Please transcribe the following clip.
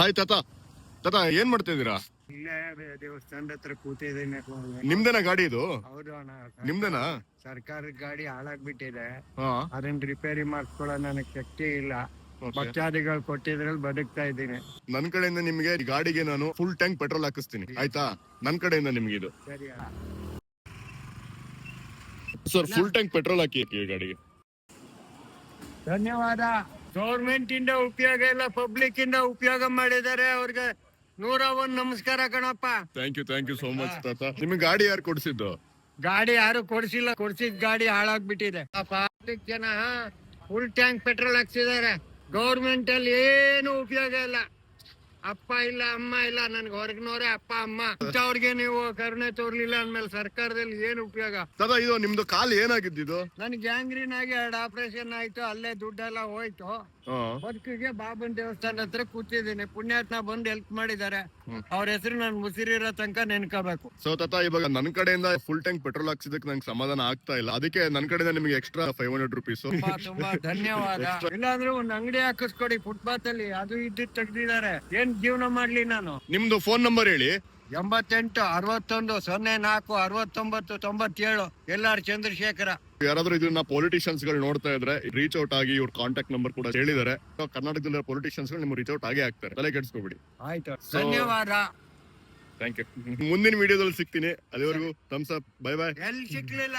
Hi ತಾತ. ತಾತ ಏನ್ ಮಾಡ್ತಾ ಇದೀರಾ? ಇಲ್ಲೇ ದೇವಸ್ಥಾನದ ಹತ್ರ ಕೂತಿದ್ದೀನಿ. ನಿಮ್ದೇನಾ ಗಾಡಿ ಇದು? ಹೌದು ಅಣ್ಣ. ನಿಮ್ದೇನಾ? ಸರ್ಕಾರದ ಗಾಡಿ ಹಾಳಾಗ್ಬಿಟ್ಟಿದೆ. ಹಾ. ಅದನ್ನ ರಿಪೇರಿ ಮಾಡಿಸ್ಕೊಳ್ಳೋ ನನಗೆ ಶಕ್ತಿ ಇಲ್ಲ. Okay. ಭಕ್ತಾದಿಗಳು ಕೊಟ್ಟಿದ್ರಲ್ಲಿ ಬದುಕ್ತಾ ಇದ್ದೀನಿ. ನನ್ ಕಡೆಯಿಂದ ನಿಮ್ಗೆ ಗಾಡಿಗೆ ನಾನು ಫುಲ್ ಟ್ಯಾಂಕ್ ಪೆಟ್ರೋಲ್ ಹಾಕಿಸ್ತೀನಿ, ಆಯ್ತಾ? ನನ್ ಕಡೆಯಿಂದ ನಿಮ್ಗೆ ಇದು ಸರಿ ಸರ್, ಫುಲ್ ಟ್ಯಾಂಕ್ ಪೆಟ್ರೋಲ್ ಹಾಕಿ ಗಾಡಿಗೆ. ಧನ್ಯವಾದ. ಗೌರ್ಮೆಂಟ್ ಇಂದ ಉಪಯೋಗ ಇಲ್ಲ, ಪಬ್ಲಿಕ್ ಇಂದ ಉಪಯೋಗ ಮಾಡಿದ್ದಾರೆ. ಅವ್ರಿಗೆ 101 ನಮಸ್ಕಾರ ಕಣಪ್ಪ. ಥ್ಯಾಂಕ್ ಯು ಸೋ ಮಚ್ ತಾತ. ನಿಮ್ಗೆ ಗಾಡಿ ಯಾರು ಕೊಡ್ಸಿದ್ದು? ಗಾಡಿ ಯಾರು ಕೊಡ್ಸಿಲ್ಲ, ಕೊಡ್ಸಿದ್ ಗಾಡಿ ಹಾಳಾಗ್ಬಿಟ್ಟಿದೆ. ಪಬ್ಲಿಕ್ ಜನ ಫುಲ್ ಟ್ಯಾಂಕ್ ಪೆಟ್ರೋಲ್ ಹಾಕ್ಸಿದ್ದಾರೆ. ಗೌರ್ಮೆಂಟ್ ಅಲ್ಲಿ ಏನು ಉಪಯೋಗ ಇಲ್ಲ. ಅಪ್ಪ ಇಲ್ಲ, ಅಮ್ಮ ಇಲ್ಲ, ನನ್ಗೆ ಹೊರಗಿನವರೇ ಅಪ್ಪ ಅಮ್ಮ. ಅವ್ರಿಗೆ ನೀವು ಕರುಣೆ ತೋರ್ಲಿಲ್ಲ ಅಂದ್ಮೇಲೆ ಸರ್ಕಾರದಲ್ಲಿ ಏನು ಉಪಯೋಗ? ತಾತ ಇದು ನಿಮ್ದು ಕಾಲ್ ಏನಾಗಿದ್ದು? ನನ್ ಗ್ಯಾಂಗ್ರೀನ್ ಆಗಿ 2 ಆಪರೇಷನ್ ಆಯ್ತು, ಅಲ್ಲೇ ದುಡ್ಡೆಲ್ಲ ಹೋಯ್ತು. ಬದುಕಿಗೆ ಬಾಬನ್ ದೇವಸ್ಥಾನ ಹತ್ರ ಕೂತಿದ್ದೀನಿ. ಪುಣ್ಯಾತ್ಮ ಬಂದು ಹೆಲ್ಪ್ ಮಾಡಿದ್ದಾರೆ. ಅವ್ರ ಹೆಸರು ನನ್ ಮುಸಿರಿರೋ ತನಕ ನೆನ್ಕೋಬೇಕು. ಸೊ ತಾತ, ಇವಾಗ ನನ್ ಕಡೆಯಿಂದ ಫುಲ್ ಟ್ಯಾಂಕ್ ಪೆಟ್ರೋಲ್ ಹಾಕ್ಸಿದಕ್ಕೆ ನಂಗೆ ಸಮಾಧಾನ ಆಗ್ತಾ ಇಲ್ಲ. ಅದಕ್ಕೆ ನನ್ ಕಡೆಯಿಂದ ನಿಮ್ಗೆ ಎಕ್ಸ್ಟ್ರಾ 500 rupees. ತುಂಬಾ ಧನ್ಯವಾದ. ಇಲ್ಲಾಂದ್ರೆ ಒಂದ್ ಅಂಗಡಿ ಹಾಕಿಸ್ಕೊಡಿ ಫುಟ್ಪಾತ್ ಅಲ್ಲಿ. ಅದು ಇದ್ದು ತೆಗ್ದಿದ್ದಾರೆ. ಏನ್ ಜೀವನ ಮಾಡ್ಲಿ ನಾನು? ನಿಮ್ದು ಫೋನ್ ನಂಬರ್ ಹೇಳಿ. 88 61 04 69 97. LR ಚಂದ್ರಶೇಖರ. ಯಾರಾದ್ರೂ ಇದನ್ನ ಪೊಲಿಟಿಷಿಯನ್ಸ್ ಗಳು ನೋಡ್ತಾ ಇದ್ರೆ ರೀಚ್ ಔಟ್ ಆಗಿ. ಇವ್ರ ಕಾಂಟ್ಯಾಕ್ಟ್ ನಂಬರ್ ಕೂಡ ಹೇಳಿದ್ದಾರೆ. ಕರ್ನಾಟಕದಲ್ಲಿ ಪೊಲಿಟಿಷಿಯನ್ಸ್ ಗಳು ನಿಮ್ಗೆ ರೀಚ್ ಔಟ್ ಆಗೇ ಆಗ್ತಾರೆ, ತಲೆ ಕೆಡಿಸ್ಕೋಬಿಡಿ. ಆಯ್ತು, ಧನ್ಯವಾದ. Thank you. ಮುಂದಿನ ವಿಡಿಯೋದಲ್ಲಿ ಸಿಗ್ತೀನಿ. ಅಲ್ಲಿವರೆಗೂ ಥಮ್ಸ್ ಅಪ್, ಬೈ ಬೈ. ಎಲ್ಲಿ ಸಿಕ್ಲಿಲ್ಲ